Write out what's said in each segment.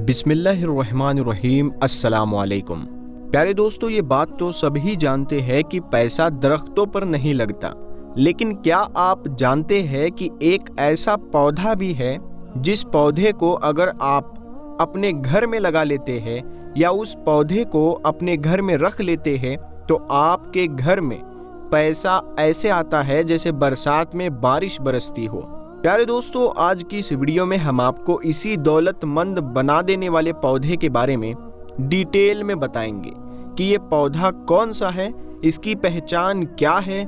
बिस्मिल्लाहिर्रहमानिर्रहीम। अस्सलाम वालेकुम। प्यारे दोस्तों, ये बात तो सभी जानते हैं कि पैसा दरख्तों पर नहीं लगता, लेकिन क्या आप जानते हैं कि एक ऐसा पौधा भी है जिस पौधे को अगर आप अपने घर में लगा लेते हैं या उस पौधे को अपने घर में रख लेते हैं तो आपके घर में पैसा ऐसे आता है जैसे बरसात में बारिश बरसती हो। प्यारे दोस्तों, आज की इस वीडियो में हम आपको इसी दौलतमंद बना देने वाले पौधे के बारे में डिटेल में बताएंगे कि ये पौधा कौन सा है, इसकी पहचान क्या है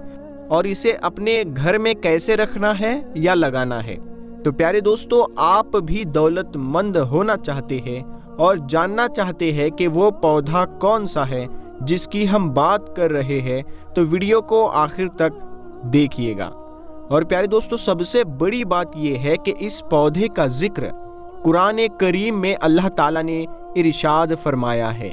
और इसे अपने घर में कैसे रखना है या लगाना है। तो प्यारे दोस्तों, आप भी दौलतमंद होना चाहते हैं और जानना चाहते हैं कि वो पौधा कौन सा है जिसकी हम बात कर रहे हैं, तो वीडियो को आखिर तक देखिएगा। और प्यारे दोस्तों, सबसे बड़ी बात यह है कि इस पौधे का जिक्र कुरान करीम में अल्लाह ताला ने इरशाद फरमाया है।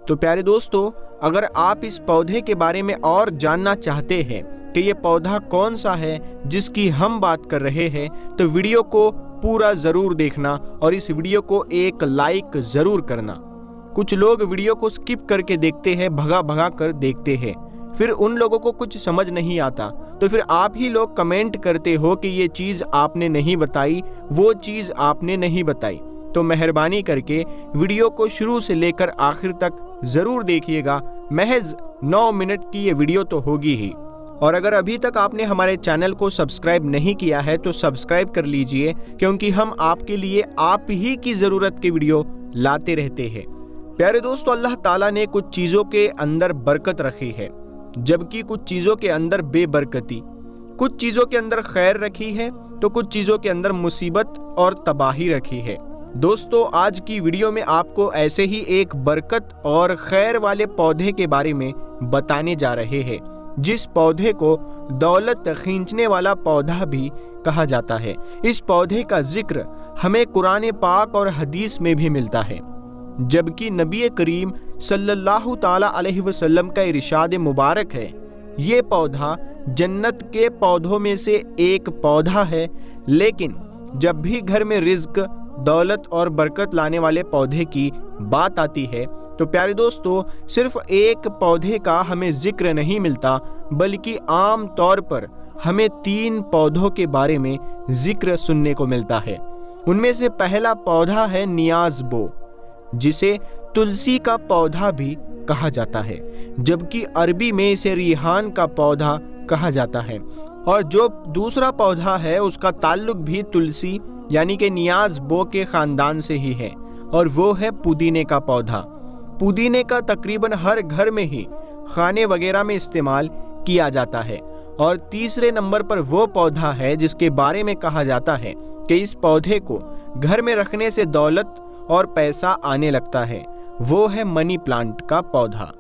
तो प्यारे दोस्तों, अगर आप इस पौधे के बारे में और जानना चाहते हैं कि ये पौधा कौन सा है जिसकी हम बात कर रहे हैं, तो वीडियो को पूरा ज़रूर देखना और इस वीडियो को एक लाइक ज़रूर करना। कुछ लोग वीडियो को स्किप करके देखते हैं, भगा भगा कर देखते हैं, फिर उन लोगों को कुछ समझ नहीं आता, तो फिर आप ही लोग कमेंट करते हो कि ये चीज़ आपने नहीं बताई, वो चीज़ आपने नहीं बताई। तो मेहरबानी करके वीडियो को शुरू से लेकर आखिर तक ज़रूर देखिएगा। महज 9 मिनट की ये वीडियो तो होगी ही। और अगर अभी तक आपने हमारे चैनल को सब्सक्राइब नहीं किया है तो सब्सक्राइब कर लीजिए, क्योंकि हम आपके लिए आप ही की ज़रूरत की वीडियो लाते रहते हैं। प्यारे दोस्तों, अल्लाह ताला ने कुछ चीज़ों के अंदर बरकत रखी है, जबकि कुछ चीज़ों के अंदर बेबरकती, कुछ चीज़ों के अंदर खैर रखी है तो कुछ चीज़ों के अंदर मुसीबत और तबाही रखी है। दोस्तों, आज की वीडियो में आपको ऐसे ही एक बरकत और खैर वाले पौधे के बारे में बताने जा रहे हैं, जिस पौधे को दौलत खींचने वाला पौधा भी कहा जाता है। इस पौधे का जिक्र हमें कुरान पाक और हदीस में भी मिलता है, जबकि नबी करीम सल्लल्लाहु ताला अलैहि वसल्लम का इरशाद मुबारक है, ये पौधा जन्नत के पौधों में से एक पौधा है। लेकिन जब भी घर में रिज्क, दौलत और बरकत लाने वाले पौधे की बात आती है तो प्यारे दोस्तों, सिर्फ एक पौधे का हमें जिक्र नहीं मिलता, बल्कि आम तौर पर हमें 3 पौधों के बारे में जिक्र सुनने को मिलता है। उनमें से पहला पौधा है नियाज़बो, जिसे तुलसी का पौधा भी कहा जाता है, जबकि अरबी में इसे रिहान का पौधा कहा जाता है। और जो दूसरा पौधा है उसका ताल्लुक भी तुलसी यानी कि नियाज़बो के ख़ानदान से ही है, और वो है पुदीने का पौधा। पुदीने का तकरीबन हर घर में ही खाने वगैरह में इस्तेमाल किया जाता है। और तीसरे नंबर पर वो पौधा है जिसके बारे में कहा जाता है कि इस पौधे को घर में रखने से दौलत और पैसा आने लगता है, वो है मनी प्लांट का पौधा।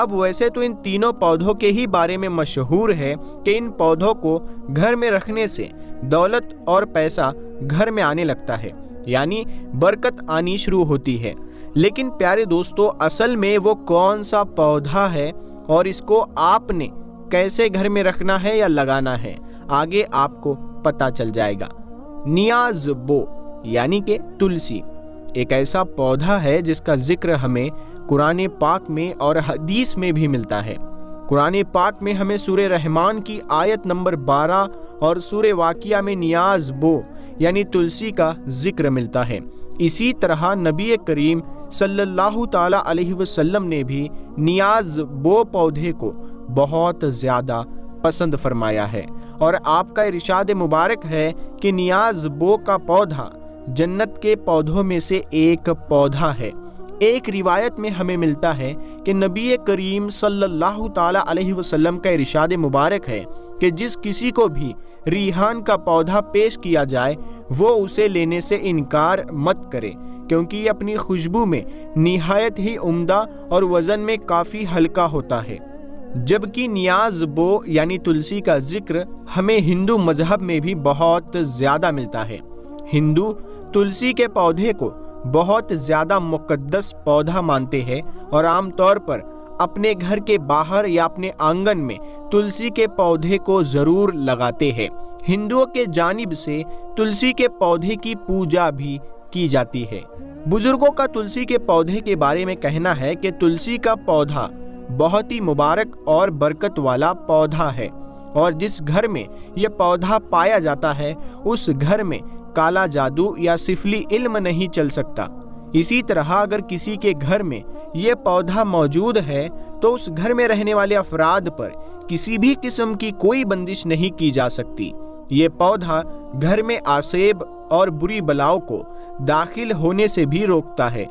अब वैसे तो इन तीनों पौधों के ही बारे में मशहूर है कि इन पौधों को घर में रखने से दौलत और पैसा घर में आने लगता है, यानी बरकत आनी शुरू होती है। लेकिन प्यारे दोस्तों, असल में वो कौन सा पौधा है और इसको आपने कैसे घर में रखना है या लगाना है, आगे आपको पता चल जाएगा। नियाज़बो यानी कि तुलसी एक ऐसा पौधा है जिसका जिक्र हमें कुरान पाक में और हदीस में भी मिलता है। कुरान पाक में हमें सूरह रहमान की आयत नंबर 12 और सूरह वाक़िया में नियाज़बो यानी तुलसी का जिक्र मिलता है। इसी तरह नबी करीम सल्लल्लाहु ताला अलैहि वसल्लम ने भी नियाज़बो पौधे को बहुत ज़्यादा पसंद फरमाया है, और आपका इरशाद मुबारक है कि नियाज़बो का पौधा जन्नत के पौधों में से एक पौधा है। एक रिवायत में हमें मिलता है कि नबी करीम सल्लल्लाहु ताला अलैहि वसल्लम का इरशाद मुबारक है कि जिस किसी को भी रिहान का पौधा पेश किया जाए वो उसे लेने से इनकार मत करे, क्योंकि ये अपनी खुशबू में निहायत ही उम्दा और वज़न में काफ़ी हल्का होता है। जबकि नियाज़बो यानी तुलसी का जिक्र हमें हिंदू मजहब में भी बहुत ज़्यादा मिलता है। हिंदू तुलसी के पौधे को बहुत ज़्यादा मुक़द्दस पौधा मानते हैं और आम तौर पर अपने घर के बाहर या अपने आंगन में तुलसी के पौधे को जरूर लगाते हैं। हिंदुओं के जानिब से तुलसी के पौधे की पूजा भी की जाती है। बुजुर्गों का तुलसी के पौधे के बारे में कहना है कि तुलसी का पौधा बहुत ही मुबारक और बरकत वाला पौधा है और जिस घर में यह पौधा पाया जाता है उस घर में काला जादू या सिफली इल्म नहीं चल सकता। इसी तरह अगर किसी के घर में यह पौधा मौजूद है तो उस घर में रहने वाले अफराद पर किसी भी किस्म की कोई बंदिश नहीं की जा सकती। ये पौधा घर में आसेब और बुरी बलाओं को दाखिल होने से भी रोकता है।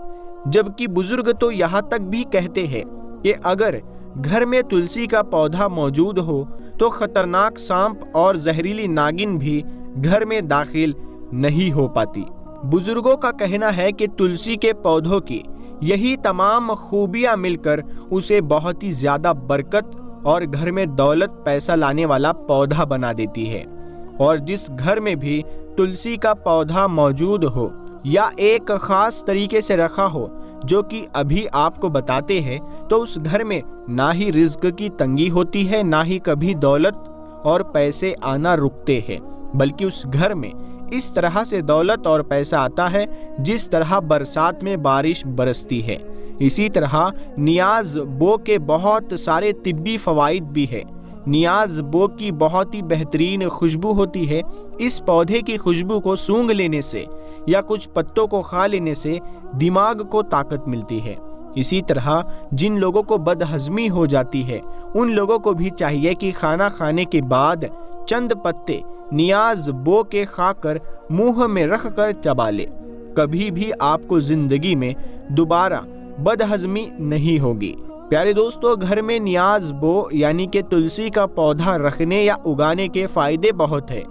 जबकि बुजुर्ग तो यहाँ तक भी कहते हैं कि अगर घर में तुलसी का पौधा मौजूद हो तो खतरनाक सांप और जहरीली नागिन भी घर में दाखिल नहीं हो पाती। बुजुर्गों का कहना है कि तुलसी के पौधों की यही तमाम खूबियां मिलकर उसे बहुत ही ज्यादा बरकत और घर में दौलत पैसा लाने वाला पौधा बना देती है। और जिस घर में भी तुलसी का पौधा मौजूद हो या एक खास तरीके से रखा हो जो कि अभी आपको बताते हैं, तो उस घर में ना ही रिज्क की तंगी होती है, ना ही कभी दौलत और पैसे आना रुकते हैं, बल्कि उस घर में इस तरह से दौलत और पैसा आता है जिस तरह बरसात में बारिश बरसती है। इसी तरह नियाज बो के बहुत सारे तिब्बी फवाइद भी है। नियाज बो की बहुत ही बेहतरीन खुशबू होती है। इस पौधे की खुशबू को सूंघ लेने से या कुछ पत्तों को खा लेने से दिमाग को ताकत मिलती है। इसी तरह जिन लोगों को बदहजमी हो जाती है उन लोगों को भी चाहिए कि खाना खाने के बाद चंद पत्ते नियाज बो के खाकर मुंह में रख कर चबा ले। कभी भी आपको जिंदगी में दोबारा बदहजमी नहीं होगी। प्यारे दोस्तों, घर में नियाज बो यानी कि तुलसी का पौधा रखने या उगाने के फायदे बहुत है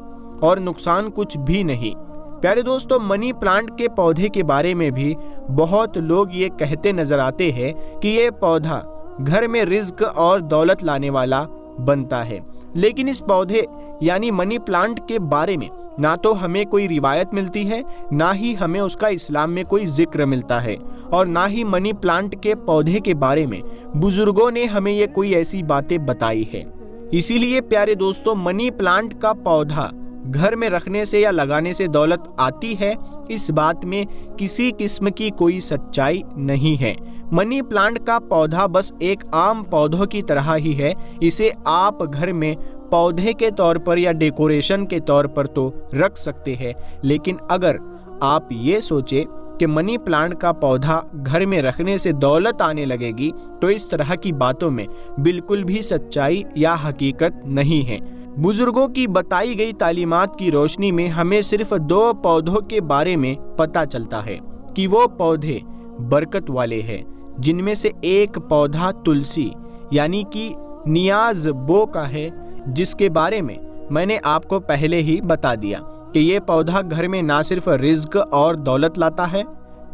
और नुकसान कुछ भी नहीं। प्यारे दोस्तों, मनी प्लांट के पौधे के बारे में भी बहुत लोग ये कहते नजर आते हैं कि ये पौधा घर में रिज्क और दौलत लाने वाला बनता है, लेकिन इस पौधे यानी मनी प्लांट के बारे में ना तो हमें कोई रिवायत मिलती है, ना ही हमें उसका इस्लाम में कोई जिक्र मिलता है, और ना ही मनी प्लांट के पौधे के बारे में बुजुर्गों ने हमें ये कोई ऐसी बातें बताई है। इसीलिए प्यारे दोस्तों, मनी प्लांट का पौधा घर में रखने से या लगाने से दौलत आती है, इस बात में किसी किस्म की कोई सच्चाई नहीं है। मनी प्लांट का पौधा बस एक आम पौधों की तरह ही है। इसे आप घर में पौधे के तौर पर या डेकोरेशन के तौर पर तो रख सकते हैं, लेकिन अगर आप ये सोचे कि मनी प्लांट का पौधा घर में रखने से दौलत आने लगेगी, तो इस तरह की बातों में बिल्कुल भी सच्चाई या हकीकत नहीं है। बुजुर्गों की बताई गई तालीमात की रोशनी में हमें सिर्फ 2 पौधों के बारे में पता चलता है कि वो पौधे बरकत वाले हैं, जिनमें से एक पौधा तुलसी यानी कि नियाज बो का है, जिसके बारे में मैंने आपको पहले ही बता दिया कि ये पौधा घर में ना सिर्फ रिज्क और दौलत लाता है,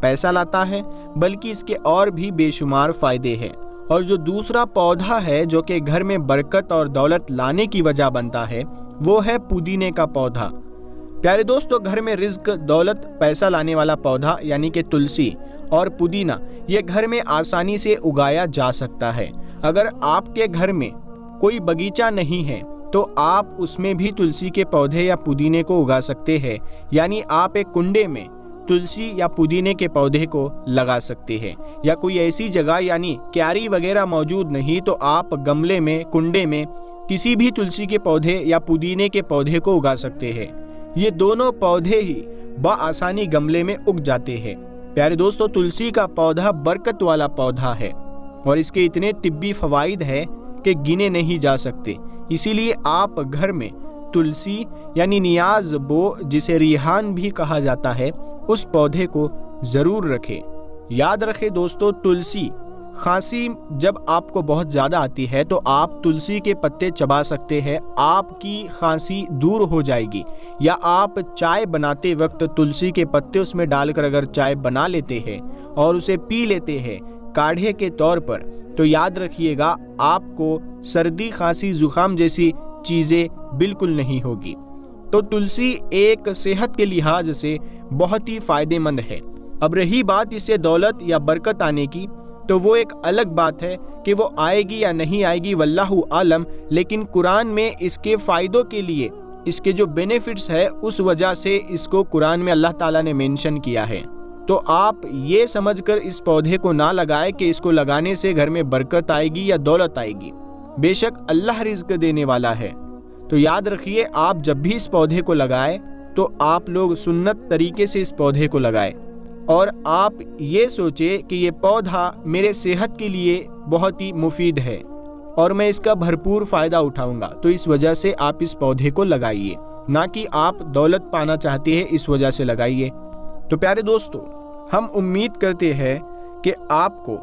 पैसा लाता है, बल्कि इसके और भी बेशुमार फायदे हैं। और जो दूसरा पौधा है जो कि घर में बरकत और दौलत लाने की वजह बनता है, वो है पुदीने का पौधा। प्यारे दोस्तों, घर में रिज्क, दौलत, पैसा लाने वाला पौधा यानी कि तुलसी और पुदीना ये घर में आसानी से उगाया जा सकता है। अगर आपके घर में कोई बगीचा नहीं है तो आप उसमें भी तुलसी के पौधे या पुदीने को उगा सकते हैं, यानी आप एक कुंडे में तुलसी या पुदीने के पौधे को लगा सकते हैं। या कोई ऐसी जगह यानी क्यारी वगैरह मौजूद नहीं तो आप गमले में, कुंडे में किसी भी तुलसी के पौधे या पुदीने के पौधे को उगा सकते हैं। ये दोनों पौधे ही बआसानी गमले में उग जाते हैं। प्यारे दोस्तों, तुलसी का पौधा बरकत वाला पौधा है और इसके इतने तिब्बी फवाइद है कि गिने नहीं जा सकते। इसीलिए आप घर में तुलसी यानी नियाज बो, जिसे रिहान भी कहा जाता है, उस पौधे को जरूर रखें। याद रखें दोस्तों, तुलसी खांसी जब आपको बहुत ज़्यादा आती है तो आप तुलसी के पत्ते चबा सकते हैं, आपकी खांसी दूर हो जाएगी। या आप चाय बनाते वक्त तुलसी के पत्ते उसमें डालकर अगर चाय बना लेते हैं और उसे पी लेते हैं काढ़े के तौर पर, तो याद रखिएगा आपको सर्दी, खांसी, जुकाम जैसी चीज़ें बिल्कुल नहीं होगी। तो तुलसी एक सेहत के लिहाज से बहुत ही फायदेमंद है। अब रही बात इससे दौलत या बरकत आने की, تو وہ ایک الگ بات ہے کہ وہ آئے گی یا نہیں آئے گی واللہ عالم، لیکن قرآن میں اس کے فائدوں کے لیے، اس کے جو بینیفٹس ہے اس وجہ سے اس کو قرآن میں اللہ تعالیٰ نے مینشن کیا ہے۔ تو آپ یہ سمجھ کر اس پودے کو نہ لگائے کہ اس کو لگانے سے گھر میں برکت آئے گی یا دولت آئے گی۔ بے شک اللہ رزق دینے والا ہے۔ تو یاد رکھیے، آپ جب بھی اس پودے کو لگائے تو آپ لوگ سنت طریقے سے اس پودے کو لگائے، اور آپ یہ سوچے کہ یہ پودا میرے صحت کے لیے بہت ہی مفید ہے اور میں اس کا بھرپور فائدہ اٹھاؤں گا، تو اس وجہ سے آپ اس پودے کو لگائیے، نہ کہ آپ دولت پانا چاہتے ہیں اس وجہ سے لگائیے۔ تو پیارے دوستو، ہم امید کرتے ہیں کہ آپ کو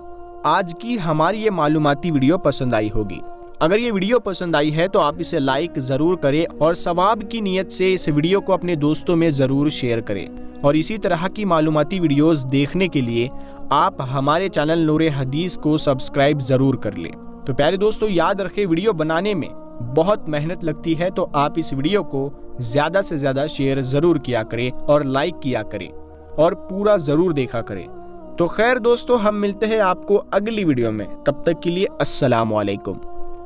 آج کی ہماری یہ معلوماتی ویڈیو پسند آئی ہوگی۔ اگر یہ ویڈیو پسند آئی ہے تو آپ اسے لائک ضرور کریں اور ثواب کی نیت سے اس ویڈیو کو اپنے دوستوں میں ضرور شیئر کریں، اور اسی طرح کی معلوماتی ویڈیوز دیکھنے کے لیے آپ ہمارے چینل نور حدیث کو سبسکرائب ضرور کر لیں۔ تو پیارے دوستو، یاد رکھیں، ویڈیو بنانے میں بہت محنت لگتی ہے، تو آپ اس ویڈیو کو زیادہ سے زیادہ شیئر ضرور کیا کریں اور لائک کیا کریں اور پورا ضرور دیکھا کریں۔ تو خیر دوستو، ہم ملتے ہیں آپ کو اگلی ویڈیو میں، تب تک کے لیے السلام علیکم۔